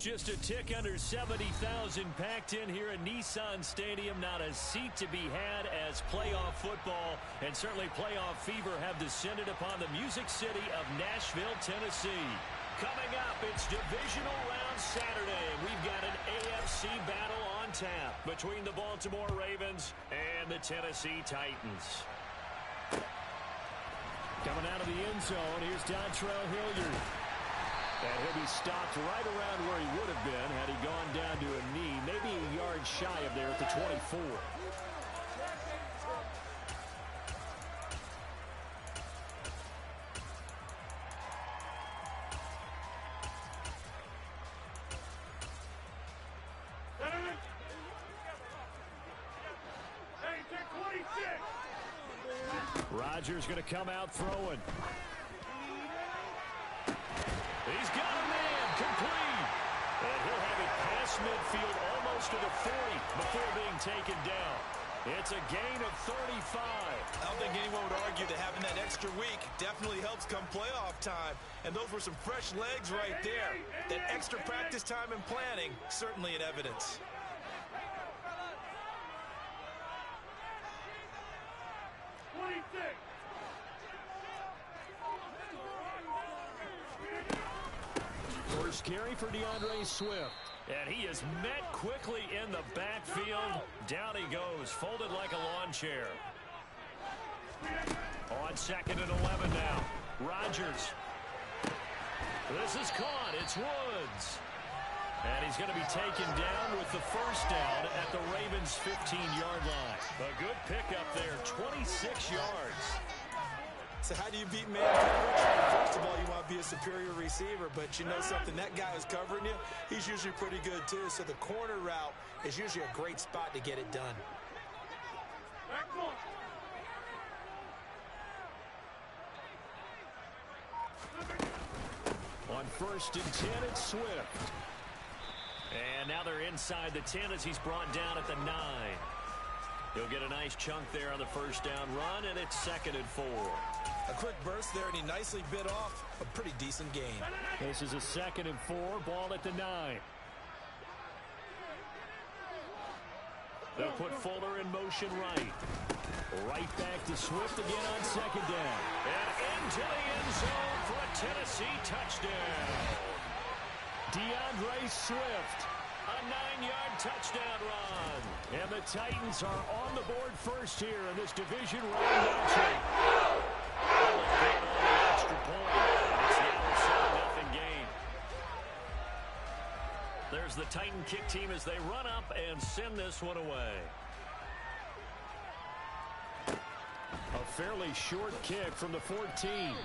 Just a tick under 70,000 packed in here at Nissan Stadium. Not a seat to be had as playoff football and certainly playoff fever have descended upon the Music City of Nashville, Tennessee. Coming up, it's divisional round Saturday. We've got an AFC battle on tap between the Baltimore Ravens and the Tennessee Titans. Coming out of the end zone, here's Dontrell Hilliard. And he'll be stopped right around where he would have been had he gone down to a knee, maybe a yard shy of there at the 24. Rodgers going to come out throwing. He's got a man, complete. And he'll have it past midfield almost to the 40 before being taken down. It's a gain of 35. I don't think anyone would argue that having that extra week definitely helps come playoff time. And those were some fresh legs right there. That extra practice time and planning, certainly in evidence. First carry for DeAndre Swift. And he is met quickly in the backfield. Down he goes, folded like a lawn chair. On 2nd and 11 now. Rodgers. This is caught. It's Woods. And he's going to be taken down with the first down at the Ravens' 15-yard line. A good pickup there, 26 yards. So how do you beat man coverage? First of all, you want to be a superior receiver, but you know something, that guy who's covering you, he's usually pretty good too. So the corner route is usually a great spot to get it done. On 1st and 10, it's Swift. And now they're inside the 10 as he's brought down at the 9. He'll get a nice chunk there on the first down run, and it's 2nd and 4. A quick burst there, and he nicely bit off a pretty decent gain. This is a 2nd and 4, ball at the 9. They'll put Fuller in motion right. Right back to Swift again on 2nd down. And into the end zone for a Tennessee touchdown. DeAndre Swift. A 9-yard touchdown run. And the Titans are on the board first here in this division round matchup. Extra point. It's now a 7-0 game. There's the Titan kick team as they run up and send this one away. A fairly short kick from the 14.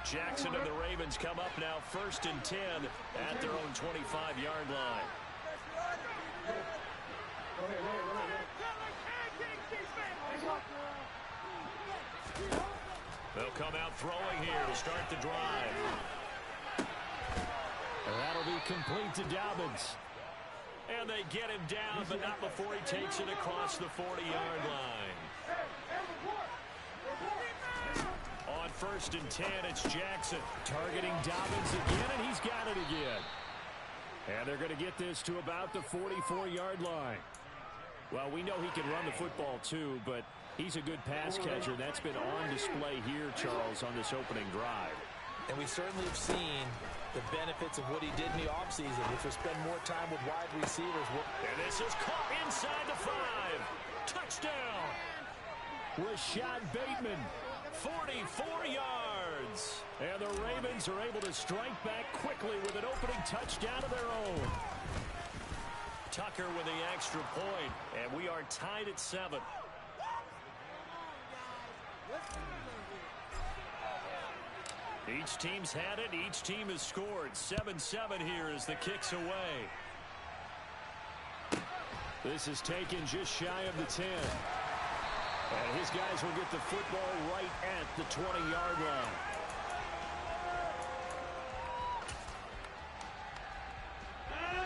Jackson and the Ravens come up now 1st and 10 at their own 25-yard line. They'll come out throwing here to start the drive. And that'll be complete to Dobbins. And they get him down, but not before he takes it across the 40-yard line. On 1st and 10, it's Jackson targeting Dobbins again, and he's got it again. And they're going to get this to about the 44-yard line. Well, we know he can run the football too, but he's a good pass catcher. That's been on display here, Charles, on this opening drive. And we certainly have seen the benefits of what he did in the offseason, which was spend more time with wide receivers. And this is caught inside the 5. Touchdown. Rashad Bateman. 44 yards. And the Ravens are able to strike back quickly with an opening touchdown of their own. Tucker with the extra point, and we are tied at 7. Each team's had it. Each team has scored. 7-7 here as the kick's away. This is taken just shy of the 10. And his guys will get the football right at the 20-yard line.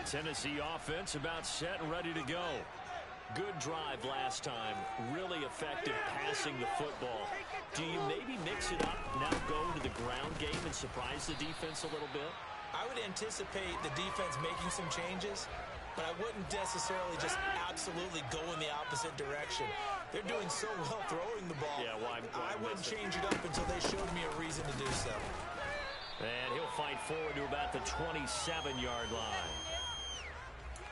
Tennessee offense about set and ready to go. Good drive last time. Really effective passing the football. Do you maybe mix it up, now go to the ground game and surprise the defense a little bit? I would anticipate the defense making some changes, but I wouldn't necessarily just absolutely go in the opposite direction. They're doing so well throwing the ball. Yeah, why I wouldn't change it up until they showed me a reason to do so. And he'll fight forward to about the 27-yard line.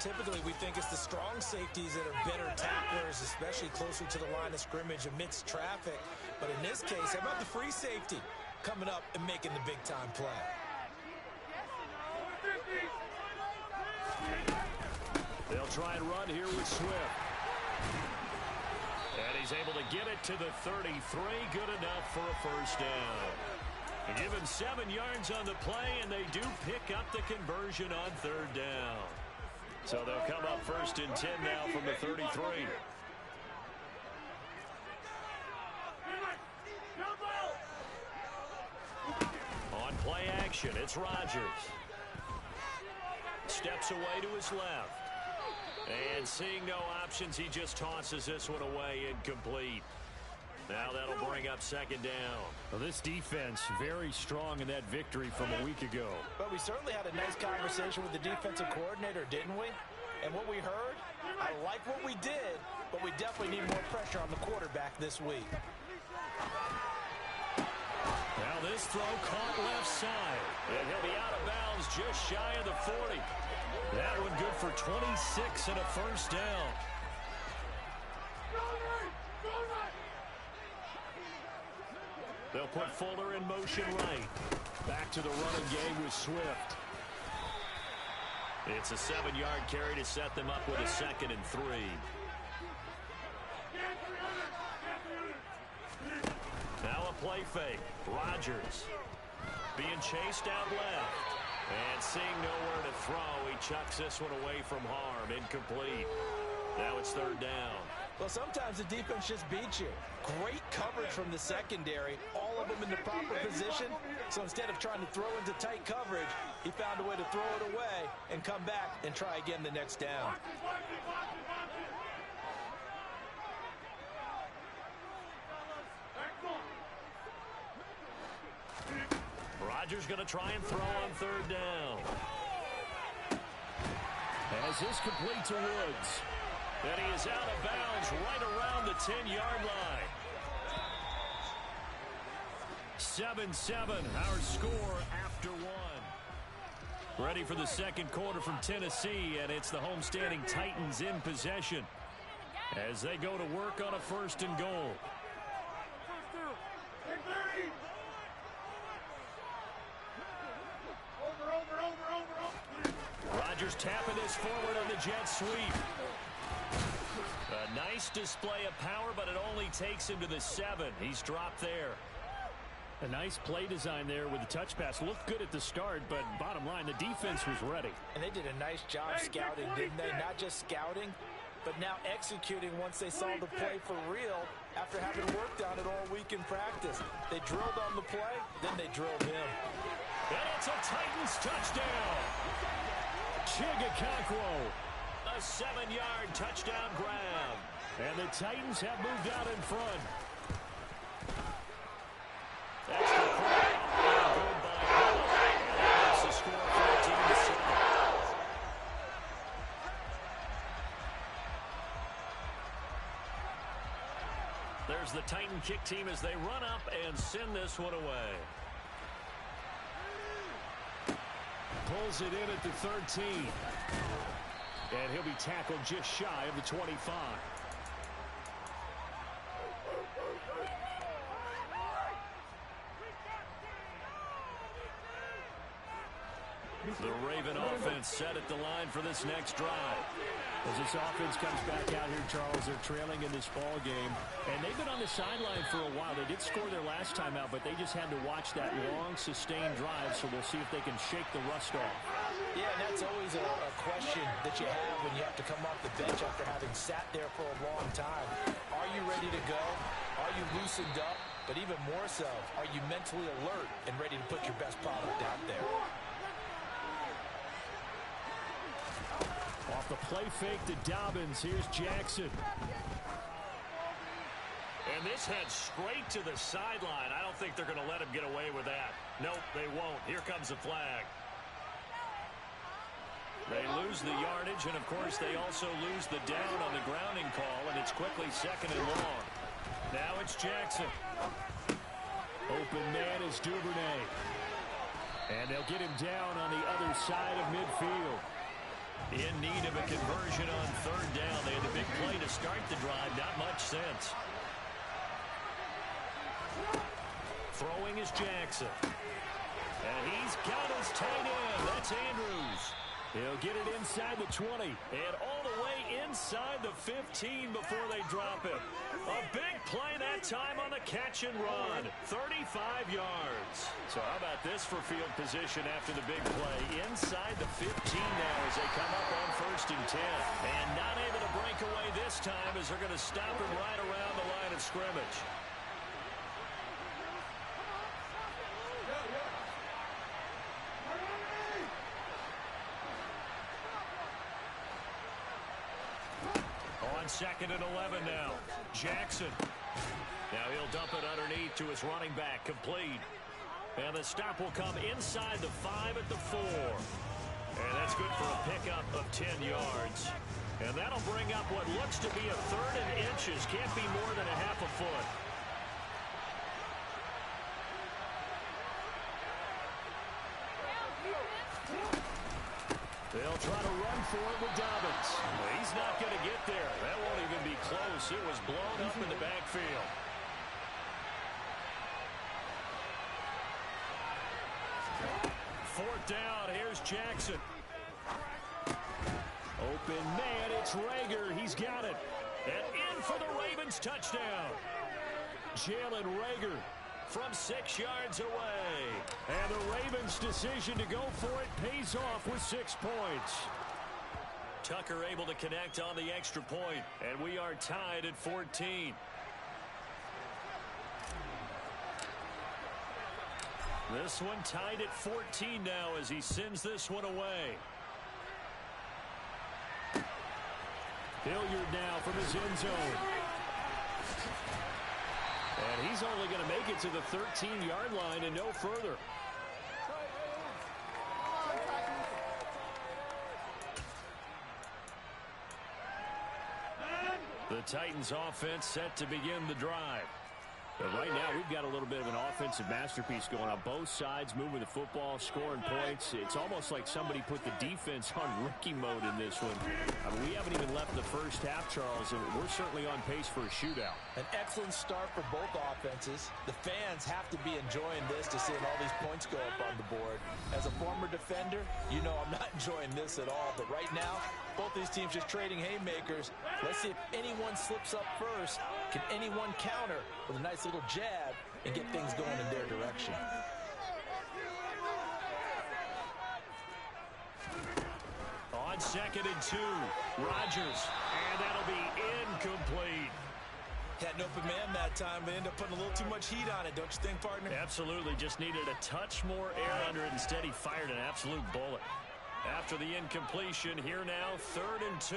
Typically, we think it's the strong safeties that are better tacklers, especially closer to the line of scrimmage amidst traffic. But in this case, how about the free safety coming up and making the big-time play? They'll try and run here with Swift. And he's able to get it to the 33. Good enough for a first down. Give him 7 yards on the play, and they do pick up the conversion on third down. So they'll come up 1st and 10 now from the 33. On play action, it's Rodgers. Steps away to his left. And seeing no options, he just tosses this one away, incomplete. Now that'll bring up 2nd down. Well, this defense very strong in that victory from a week ago. But we certainly had a nice conversation with the defensive coordinator, didn't we? And what we heard, I like what we did, but we definitely need more pressure on the quarterback this week. Now this throw caught left side. And he'll be out of bounds just shy of the 40. That one good for 26 and a first down. They'll put Fuller in motion right. Back to the running game with Swift. It's a 7-yard carry to set them up with a 2nd and 3. Now a play fake. Rodgers being chased out left. And seeing nowhere to throw, he chucks this one away from harm. Incomplete. Now it's 3rd down. Well, sometimes the defense just beats you. Great coverage from the secondary, all of them in the proper position. So instead of trying to throw into tight coverage, he found a way to throw it away and come back and try again the next down. Rodgers going to try and throw on 3rd down. As this complete to Woods. And he is out of bounds right around the 10-yard line. 7-7, our score after 1. Ready for the 2nd quarter from Tennessee, and it's the homestanding Titans in possession as they go to work on a 1st and goal. Rodgers tapping this forward on the jet sweep. A nice display of power, but it only takes him to the 7. He's dropped there. A nice play design there with the touch pass. Looked good at the start, but bottom line, the defense was ready. And they did a nice job scouting, didn't they? Not just scouting, but now executing once they saw the play for real after having worked on it all week in practice. They drilled on the play, then they drilled him. And it's a Titans touchdown. Chigakonkwo. A 7-yard touchdown grab. And the Titans have moved out in front. That's the play. Good by Hill. That's the score 14-7. There's the Titan kick team as they run up and send this one away. Pulls it in at the 13. And he'll be tackled just shy of the 25. The Raven offense set at the line for this next drive. As this offense comes back out here, Charles, they're trailing in this ball game. And they've been on the sideline for a while. They did score their last time out, but they just had to watch that long, sustained drive, so we'll see if they can shake the rust off. Yeah, and that's always a question that you have when you have to come off the bench after having sat there for a long time. Are you ready to go? Are you loosened up? But even more so, are you mentally alert and ready to put your best product out there? Off the play fake to Dobbins. Here's Jackson. And this heads straight to the sideline. I don't think they're going to let him get away with that. Nope, they won't. Here comes a flag. They lose the yardage, and, of course, they also lose the down on the grounding call, and it's quickly 2nd and long. Now it's Jackson. Open man is Duvernay. And they'll get him down on the other side of midfield. In need of a conversion on 3rd down. They had a big play to start the drive. Not much sense. Throwing is Jackson. And he's got his tight end. That's Andrews. He'll get it inside the 20 and all the way inside the 15 before they drop him. A big play that time on the catch and run. 35 yards. So how about this for field position after the big play? Inside the 15 now as they come up on 1st and 10. And not able to break away this time as they're going to stop him right around the line of scrimmage. On 2nd and 11 now. Jackson. Now he'll dump it underneath to his running back. Complete. And the stop will come inside the 5 at the 4. And that's good for a pickup of 10 yards. And that'll bring up what looks to be a 3rd and inches. Can't be more than a half a foot. They'll try to run for it with Dobbins. He's not going to get there. That won't even be close. It was blown up in the backfield. Fourth down. Here's Jackson. Open man. It's Reagor. He's got it. And in for the Ravens touchdown. Jalen Reagor from 6 yards away. And the Ravens' decision to go for it pays off with 6 points. Tucker able to connect on the extra point, and we are tied at 14. This one tied at 14 now as he sends this one away. Hilliard now from his end zone. And he's only going to make it to the 13-yard line and no further. The Titans offense set to begin the drive. But right now, we've got a little bit of an offensive masterpiece going on. Both sides moving the football, scoring points. It's almost like somebody put the defense on rookie mode in this one. I mean, we haven't even left the first half, Charles, and we're certainly on pace for a shootout. An excellent start for both offenses. The fans have to be enjoying this to seeing all these points go up on the board. As a former defender, you know I'm not enjoying this at all. But right now, both these teams just trading haymakers. Let's see if anyone slips up first. Can anyone counter with a nice little jab and get things going in their direction? On 2nd and 2, Rodgers, and that'll be incomplete. Had an open man that time, but ended up putting a little too much heat on it, don't you think, partner? Absolutely, just needed a touch more air under it. Instead, he fired an absolute bullet. After the incompletion, here now, 3rd and 2.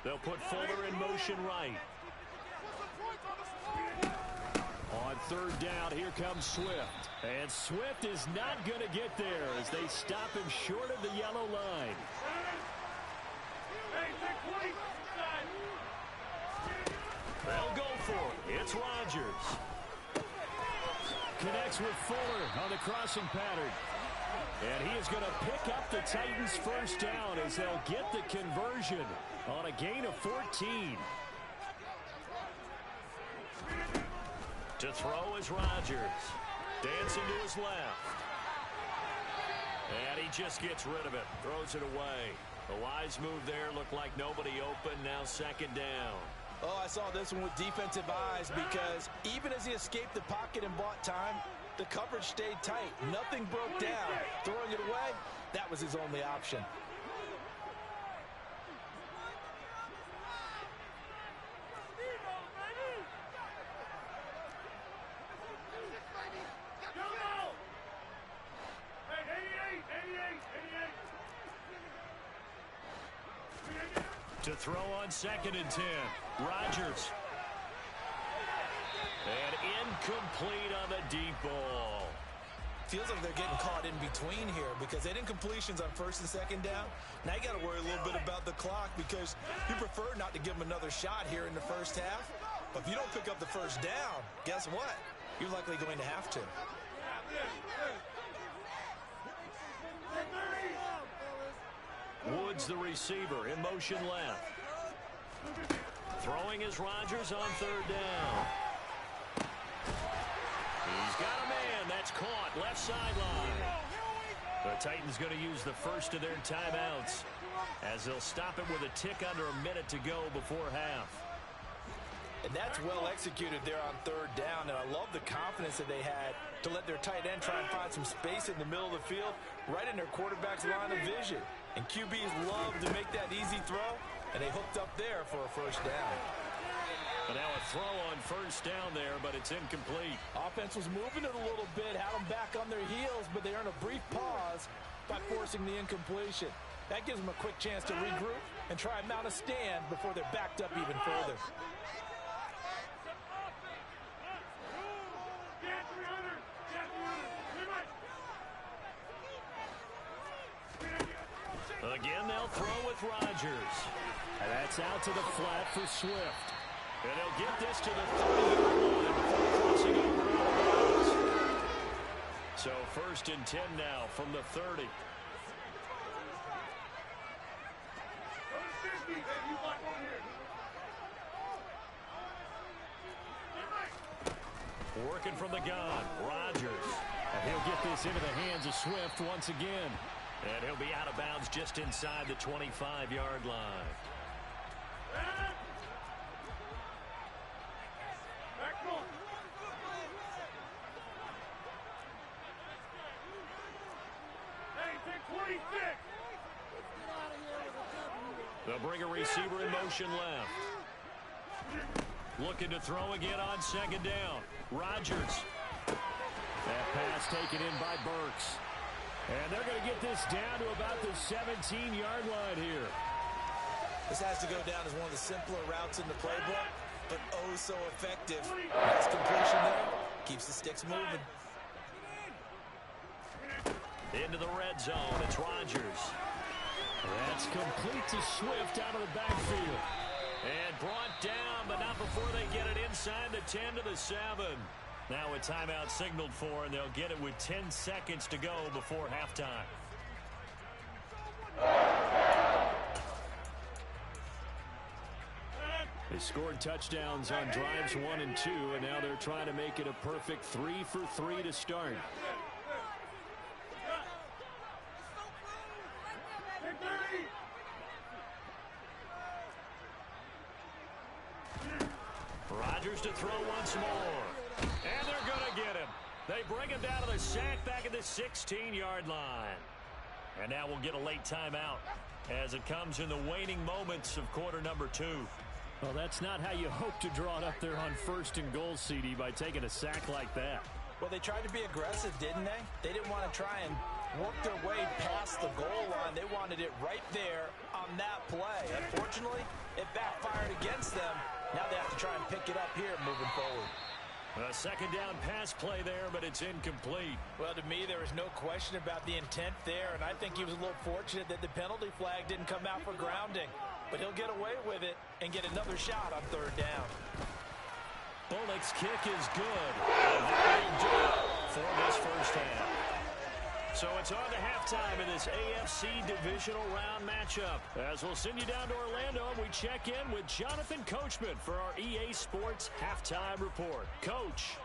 They'll put Fuller in motion right. On 3rd down, here comes Swift. And Swift is not going to get there as they stop him short of the yellow line. They'll go for it. It's Rodgers. Connects with Fuller on the crossing pattern. And he is going to pick up the Titans' first down as they'll get the conversion on a gain of 14. To throw is Rodgers. Dancing to his left. And he just gets rid of it. Throws it away. A wise move there. Looked like nobody open. Now 2nd down. Oh, I saw this one with defensive eyes because even as he escaped the pocket and bought time, The coverage stayed tight. Nothing broke down. Throwing it away, that was his only option. To throw on 2nd and 10. Rodgers. And incomplete on the deep ball. Feels like they're getting caught in between here because they didn't incompletions on 1st and 2nd down. Now you got to worry a little bit about the clock because you prefer not to give them another shot here in the first half. But if you don't pick up the first down, guess what? You're likely going to have to. Woods, the receiver, in motion left. Throwing is Rodgers on 3rd down. He's got a man. That's caught. Left sideline. The Titans going to use the first of their timeouts as they'll stop it with a tick under a minute to go before half. And that's well executed there on 3rd down. And I love the confidence that they had to let their tight end try and find some space in the middle of the field, right in their quarterback's line of vision. And QBs love to make that easy throw, and they hooked up there for a first down. But now a throw on 1st down there, but it's incomplete. Offense was moving it a little bit, had them back on their heels, but they earned a brief pause by forcing the incompletion. That gives them a quick chance to regroup and try and mount a stand before they're backed up even further. Again, they'll throw with Rodgers. And that's out to the flat for Swift. And he'll get this to the 30-yard line before crossing over. So 1st and 10 now from the 30. Working from the gun, Rodgers. And he'll get this into the hands of Swift once again. And he'll be out of bounds just inside the 25-yard line. They'll bring a receiver in motion left. Looking to throw again on 2nd down. Rodgers. That pass taken in by Burks. And they're going to get this down to about the 17-yard line here. This has to go down as one of the simpler routes in the playbook, but oh so effective. Nice completion there. Keeps the sticks moving. Into the red zone. It's Rodgers. That's complete to Swift out of the backfield. And brought down, but not before they get it inside the 10 to the 7. Now a timeout signaled for, and they'll get it with 10 seconds to go before halftime. They scored touchdowns on drives 1 and 2, and now they're trying to make it a perfect 3 for 3 to start. Rodgers to throw once more. And they're going to get him. They bring him down to the sack back at the 16-yard line. And now we'll get a late timeout as it comes in the waning moments of quarter number 2. Well, that's not how you hope to draw it up there on 1st and goal, CD, by taking a sack like that. Well, they tried to be aggressive, didn't they? They didn't want to try and work their way past the goal line. They wanted it right there on that play. Unfortunately, it backfired against them. Now they have to try and pick it up here moving forward. A 2nd down pass play there, but it's incomplete. Well, to me, there was no question about the intent there, and I think he was a little fortunate that the penalty flag didn't come out for grounding. But he'll get away with it and get another shot on 3rd down. Bullock's kick is good. And that'll do it for this first half. So it's on to halftime in this AFC divisional round matchup. As we'll send you down to Orlando, and we check in with Jonathan Coachman for our EA Sports Halftime Report. Coach.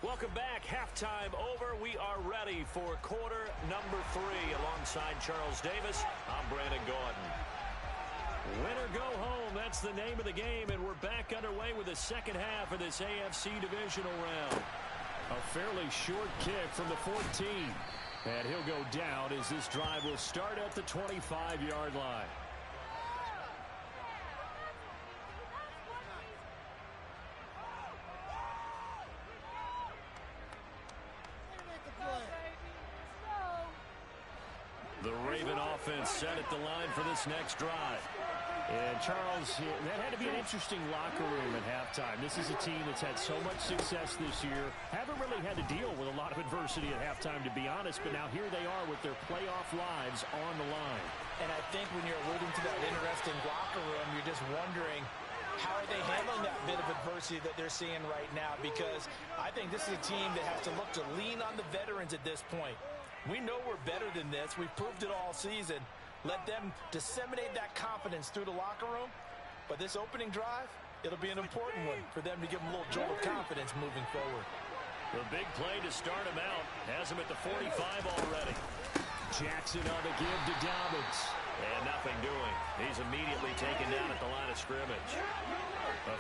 Welcome back. Halftime over. We are ready for quarter number 3. Alongside Charles Davis, I'm Brandon Gaudin. Win or go home, that's the name of the game, and we're back underway with the second half of this AFC divisional round. A fairly short kick from the 14. And he'll go down as this drive will start at the 25-yard line. The Raven offense set at the line for this next drive. And Charles, that had to be an interesting locker room at halftime. This is a team that's had so much success this year. Haven't really had to deal with a lot of adversity at halftime, to be honest. But now here they are with their playoff lives on the line. And I think when you're alluding to that interesting locker room, you're just wondering, how are they handling that bit of adversity that they're seeing right now? Because I think this is a team that has to look to lean on the veterans at this point. We know we're better than this. We've proved it all season. Let them disseminate that confidence through the locker room. But this opening drive, it'll be an important one for them to give them a little jolt of confidence moving forward. The big play to start him out has him at the 45 already. Jackson on the give to Dobbins. And nothing doing. He's immediately taken down at the line of scrimmage.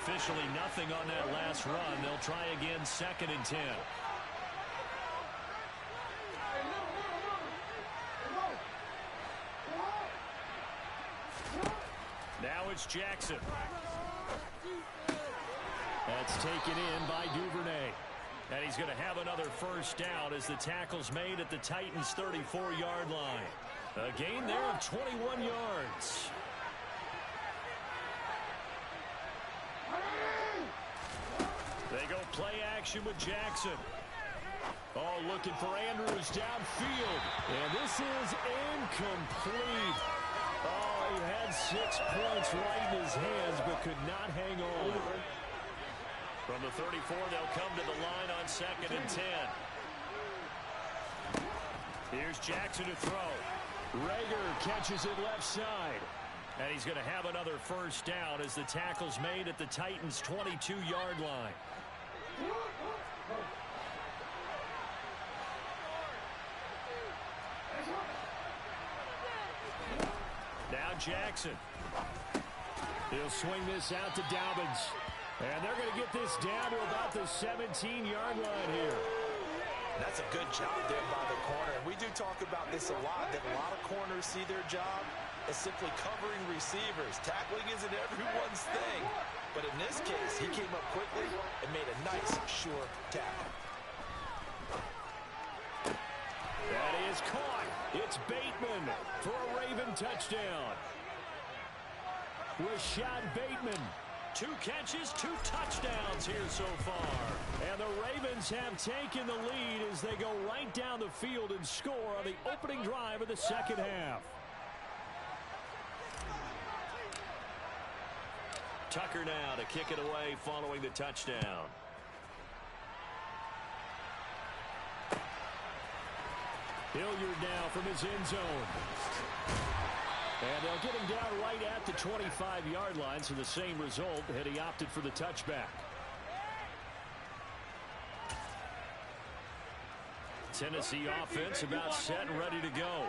Officially nothing on that last run. They'll try again, 2nd and 10. Now it's Jackson. That's taken in by Duvernay. And he's going to have another first down as the tackle's made at the Titans' 34-yard line. A gain there of 21 yards. They go play action with Jackson. Oh, looking for Andrews downfield. And this is incomplete. Oh, he had 6 points right in his hands, but could not hang on. From the 34, they'll come to the line on 2nd and 10. Here's Jackson to throw. Rager catches it left side. And he's going to have another first down as the tackle's made at the Titans' 22-yard line. Now Jackson. He'll swing this out to Dobbins. And they're going to get this down to about the 17-yard line here. That's a good job there by the corner. And we do talk about this a lot, that a lot of corners see their job as simply covering receivers. Tackling isn't everyone's thing. But in this case, he came up quickly and made a nice, sure tackle. That is caught. It's Bateman for a Raven touchdown. Rashad Bateman. 2 catches, 2 touchdowns here so far. And the Ravens have taken the lead as they go right down the field and score on the opening drive of the second half. Tucker now to kick it away following the touchdown. Hilliard now from his end zone. And they'll get him down right at the 25-yard line, so the same result had he opted for the touchback. Tennessee offense about set and ready to go.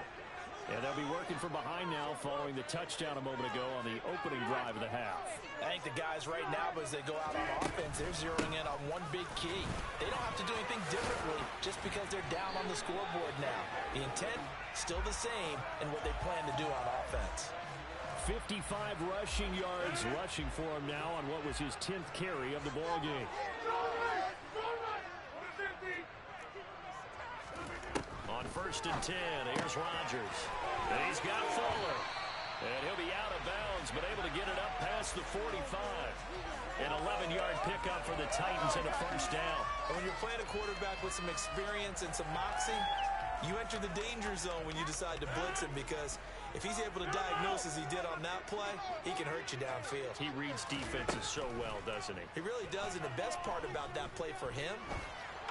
And they'll be working from behind now following the touchdown a moment ago on the opening drive of the half. I think the guys right now, as they go out on offense, they're zeroing in on one big key. They don't have to do anything differently just because they're down on the scoreboard now. The intent, still the same in what they plan to do on offense. 55 rushing yards rushing for him now on what was his 10th carry of the ballgame. On 1st and 10, here's Rodgers. And he's got Fuller. And he'll be out of bounds, but able to get it up past the 45. An 11-yard pickup for the Titans and a first down. And when you're playing a quarterback with some experience and some moxie, you enter the danger zone when you decide to blitz him, because if he's able to diagnose as he did on that play, he can hurt you downfield. He reads defenses so well, doesn't he? He really does, and the best part about that play for him,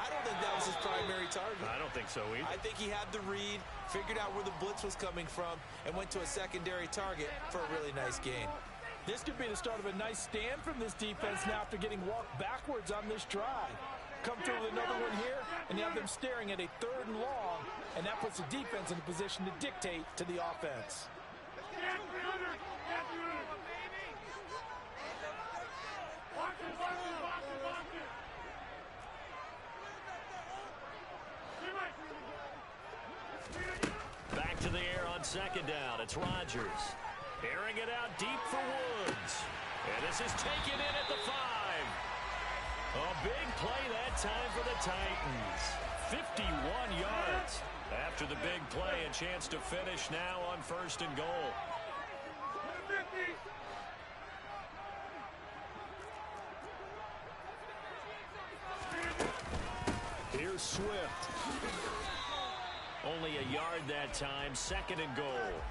I don't think that was his primary target. I don't think so either. I think he had the read, figured out where the blitz was coming from, and went to a secondary target for a really nice gain. This could be the start of a nice stand from this defense now after getting walked backwards on this drive. Come through with another one here, and you have them staring at a 3rd and long, and that puts the defense in a position to dictate to the offense. second down. It's Rodgers. Airing it out deep for Woods. And this is taken in at the 5. A big play that time for the Titans. 51 yards. After the big play, a chance to finish now on 1st and goal. Here's Swift. Only a yard that time, 2nd and goal.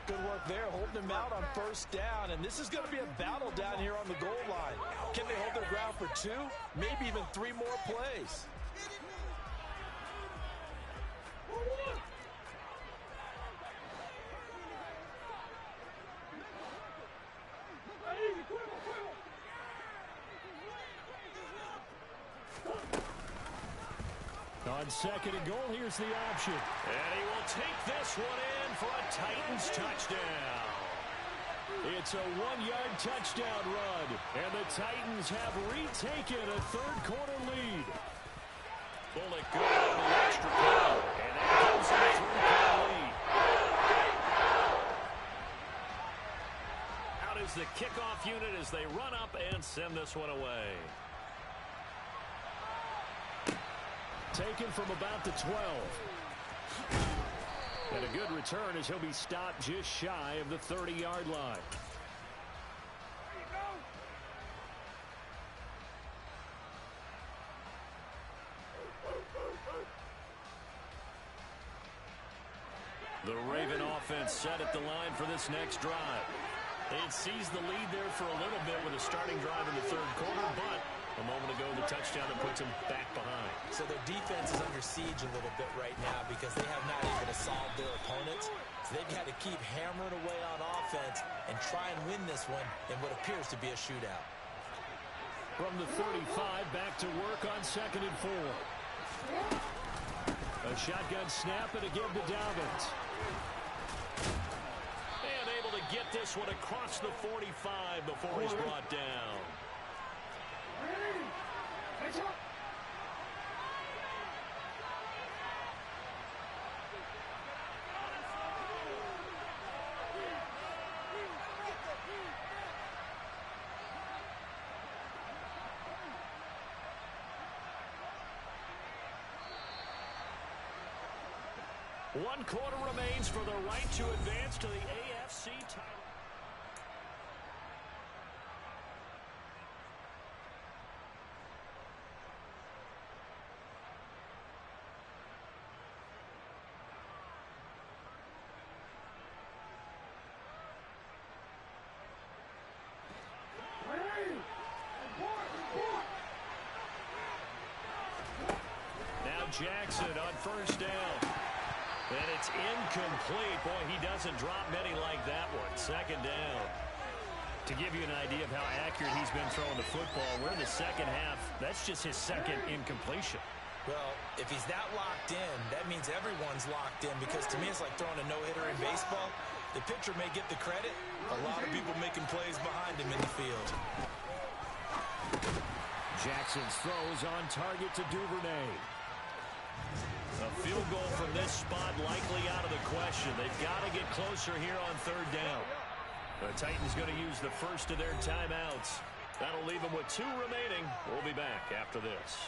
Good work there, holding him out on 1st down. And this is going to be a battle down here on the goal line. Can they hold their ground for 2, maybe even 3 more plays? On 2nd and goal, here's the option. And he will take this one in for a Titans touchdown. It's a 1-yard touchdown run, and the Titans have retaken a 3rd-quarter lead. Bullock good on the extra point, and that gives them a 3-point lead. Out is the kickoff unit as they run up and send this one away. Taken from about the 12. And a good return as he'll be stopped just shy of the 30-yard line. The Raven offense set at the line for this next drive. It sees the lead there for a little bit with a starting drive in the 3rd quarter, but a moment ago, the touchdown that puts them back behind. So their defense is under siege a little bit right now because they have not able to solve their opponents. So they've got to keep hammering away on offense and try and win this one in what appears to be a shootout. From the 35, back to work on 2nd and 4. A shotgun snap and a give to Dobbins. And able to get this one across the 45 before he's brought down. One quarter remains for the right to advance to the AFC title. Now Jackson on 1st down. And it's incomplete. Boy, he doesn't drop many like that one. 2nd down. To give you an idea of how accurate he's been throwing the football, we're in the 2nd half. That's just his 2nd incompletion. Well, if he's that locked in, that means everyone's locked in because to me it's like throwing a no-hitter in baseball. The pitcher may get the credit. A lot of people making plays behind him in the field. Jackson's throws on target to Duvernay. A field goal from this spot likely out of the question. They've got to get closer here on 3rd down. The Titans going to use the first of their timeouts. That'll leave them with 2 remaining. We'll be back after this.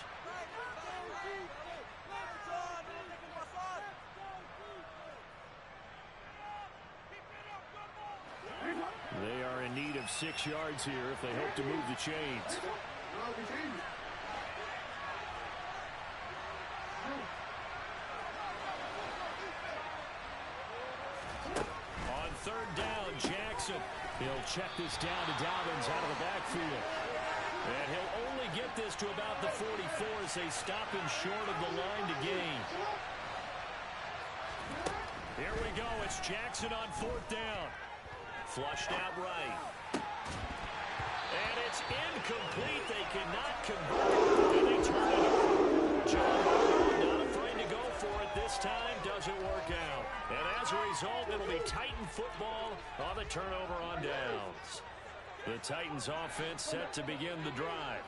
They are in need of 6 yards here if they hope to move the chains. On 3rd down, Jackson. He'll check this down to Dobbins out of the backfield. And he'll only get this to about the 44 as they stop him short of the line to gain. Here we go. It's Jackson on 4th down. Flushed out right. And it's incomplete. They cannot convert. And they turn it over. John Harbaugh not afraid to go for it this time. Doesn't work out. And as a result, it'll be Titan football on the turnover on downs. The Titans offense set to begin the drive.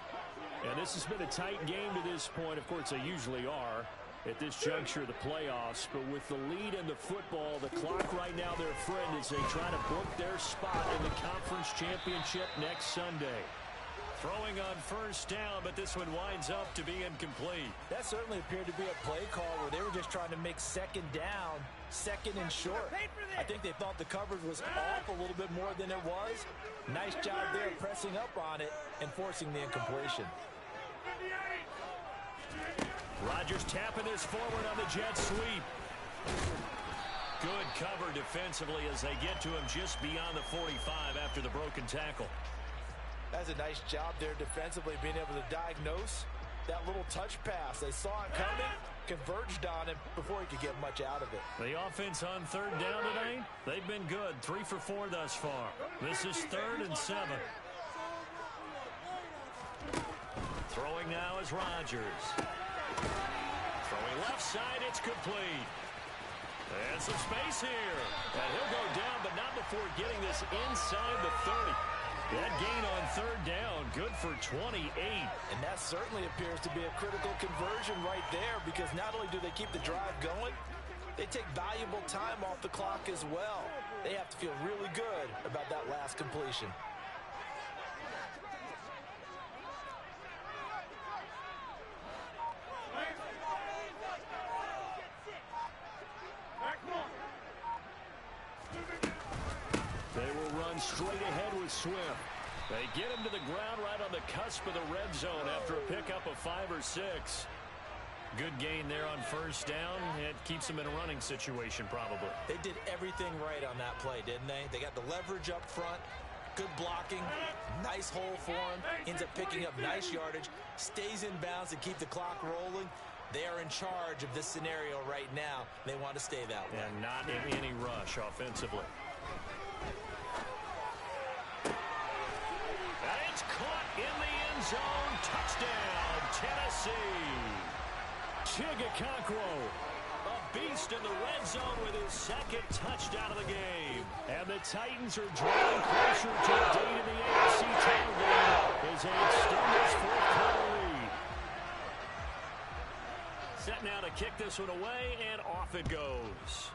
And this has been a tight game to this point. Of course, they usually are. at this juncture of the playoffs. But with the lead in the football, the clock right now their friend as they try to book their spot in the conference championship next Sunday. Throwing on first down, but this one winds up to be incomplete. That certainly appeared to be a play call where they were just trying to make second down, second and short. I think they thought the coverage was off a little bit more than it was. Nice job there pressing up on it and forcing the incompletion. Rodgers tapping this forward on the jet sweep. Good cover defensively as they get to him just beyond the 45 after the broken tackle. That's a nice job there defensively, being able to diagnose that little touch pass. They saw it coming, converged on him before he could get much out of it. The offense on third down tonight, they've been good. 3 for 4 thus far. This is 3rd and 7. Throwing now is Rodgers. Throwing left side, it's complete. And some space here. And he'll go down, but not before getting this inside the 30. That gain on third down, good for 28. And that certainly appears to be a critical conversion right there, because not only do they keep the drive going, they take valuable time off the clock as well. They have to feel really good about that last completion. Straight ahead with Swift. They get him to the ground right on the cusp of the red zone after a pickup of 5 or 6. Good gain there on first down. It keeps them in a running situation probably. They did everything right on that play, didn't they? They got the leverage up front, good blocking, nice hole for him, ends up picking up nice yardage, stays in bounds to keep the clock rolling. They are in charge of this scenario right now. They want to stay that way. And not in any rush offensively. It's caught in the end zone. Touchdown, Tennessee. Chigakonkwo, a beast in the red zone with his 2nd touchdown of the game. And the Titans are drawing closer to a date in the AFC title game as they extend this 4th quarter lead. Set now to kick this one away, and off it goes.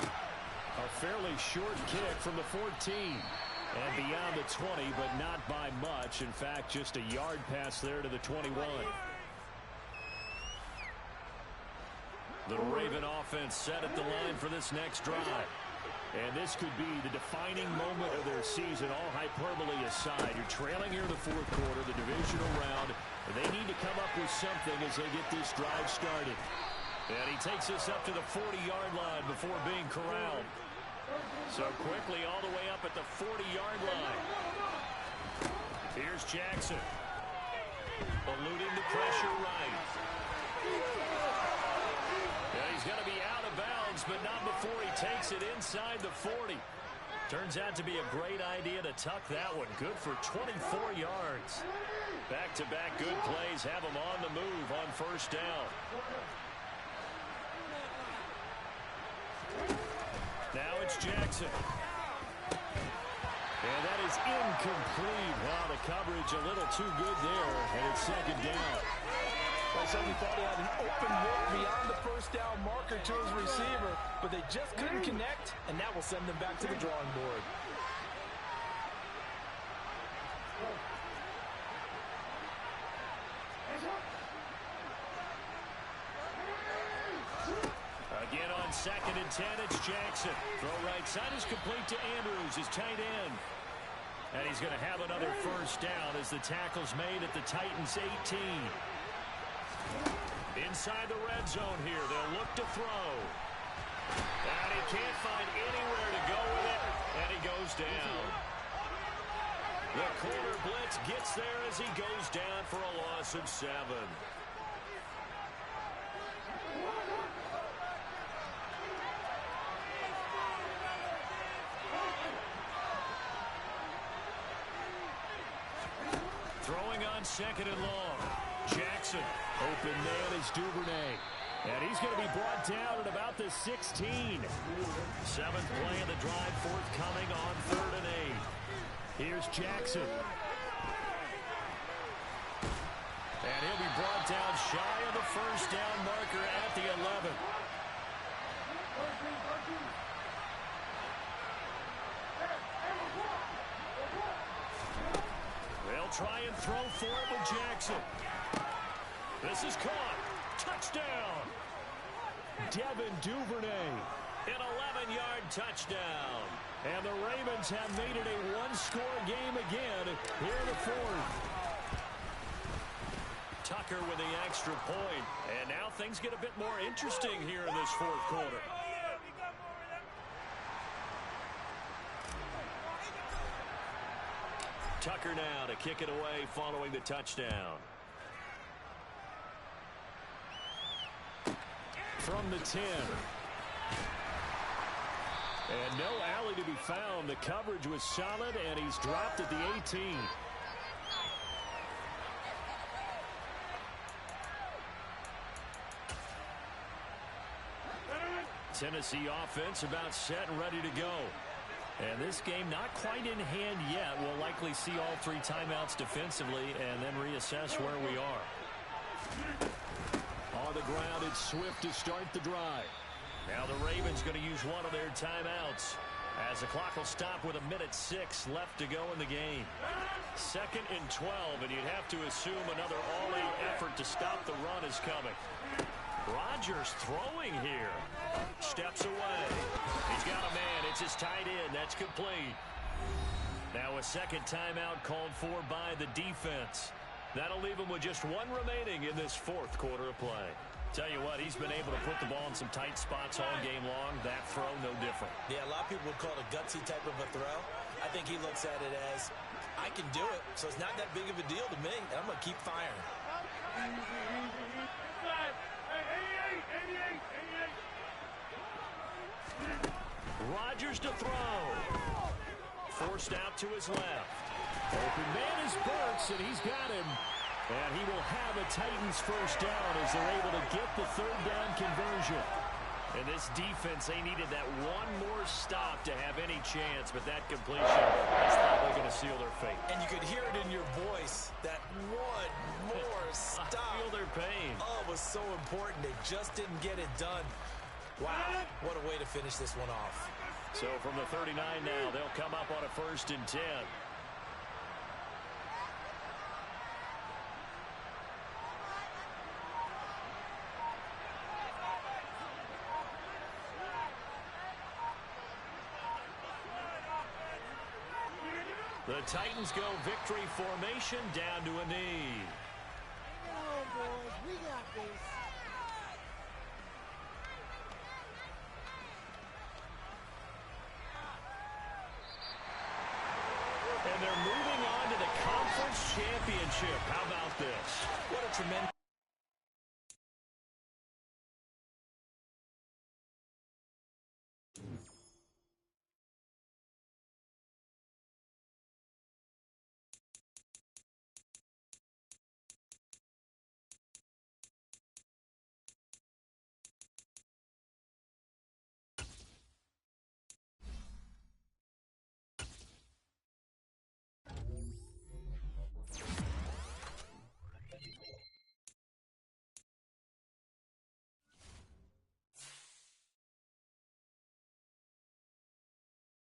A fairly short kick from the 14. And beyond the 20, but not by much. In fact, just a yard pass there to the 21. The Raven offense set at the line for this next drive. And this could be the defining moment of their season, all hyperbole aside. You're trailing here in the 4th quarter, the divisional round. They need to come up with something as they get this drive started. And he takes us up to the 40-yard line before being corralled. So quickly all the way up at the 40-yard line. Here's Jackson. Eluding the pressure right. Yeah, he's going to be out of bounds, but not before he takes it inside the 40. Turns out to be a great idea to tuck that one. Good for 24 yards. Back-to-back good plays have him on the move on first down. Now it's Jackson. And that is incomplete. Wow, the coverage a little too good there, and it's 2nd down. Well, somebody thought he had an open look beyond the first down marker to his receiver, but they just couldn't connect, and that will send them back to the drawing board. Again on 2nd and 10, it's Jackson. Throw right side is complete to Andrews, his tight end. And he's going to have another first down as the tackle's made at the Titans' 18. Inside the red zone here, they'll look to throw. And he can't find anywhere to go with it, and he goes down. The corner blitz gets there as he goes down for a loss of 7. Throwing on 2nd and long. Jackson, open man is Duvernay. And he's going to be brought down at about the 16. 7th play of the drive forthcoming on 3rd and 8. Here's Jackson. And he'll be brought down shy of the first down marker at the 11. They'll try and throw for it with Jackson. This is caught. Touchdown. Devin Duvernay. An 11-yard touchdown. And the Ravens have made it a one-score game again here in the fourth. Tucker with the extra point. And now things get a bit more interesting here in this fourth quarter. Tucker now to kick it away following the touchdown. From the 10. And no alley to be found. The coverage was solid, and he's dropped at the 18. Tennessee offense about set and ready to go. And this game not quite in hand yet. We'll likely see all three timeouts defensively and then reassess where we are. On the ground, it's Swift to start the drive. Now the Ravens going to use one of their timeouts as the clock will stop with 1:06 left to go in the game. 2nd and 12, and you'd have to assume another all-out effort to stop the run is coming. Rodgers throwing here. Steps away. He's got a man. It's his tight end. That's complete. Now a second timeout called for by the defense. That'll leave him with just one remaining in this fourth quarter of play. Tell you what, he's been able to put the ball in some tight spots all game long. That throw, no different. Yeah, a lot of people would call it a gutsy type of a throw. I think he looks at it as, I can do it, so it's not that big of a deal to me, and I'm going to keep firing. Rodgers to throw. Forced out to his left. Open man is Burks, and he's got him. And he will have a Titans first down as they're able to get the third down conversion. And this defense, they needed that one more stop to have any chance, but that completion is probably going to seal their fate. And you could hear it in your voice, that one more stop. I feel their pain. Oh, it was so important. They just didn't get it done. Wow, what a way to finish this one off. So from the 39 now, they'll come up on a 1st and 10. The Titans go victory formation down to a knee. Come on, boys. We got this. And they're moving on to the conference championship. How about this? What a tremendous...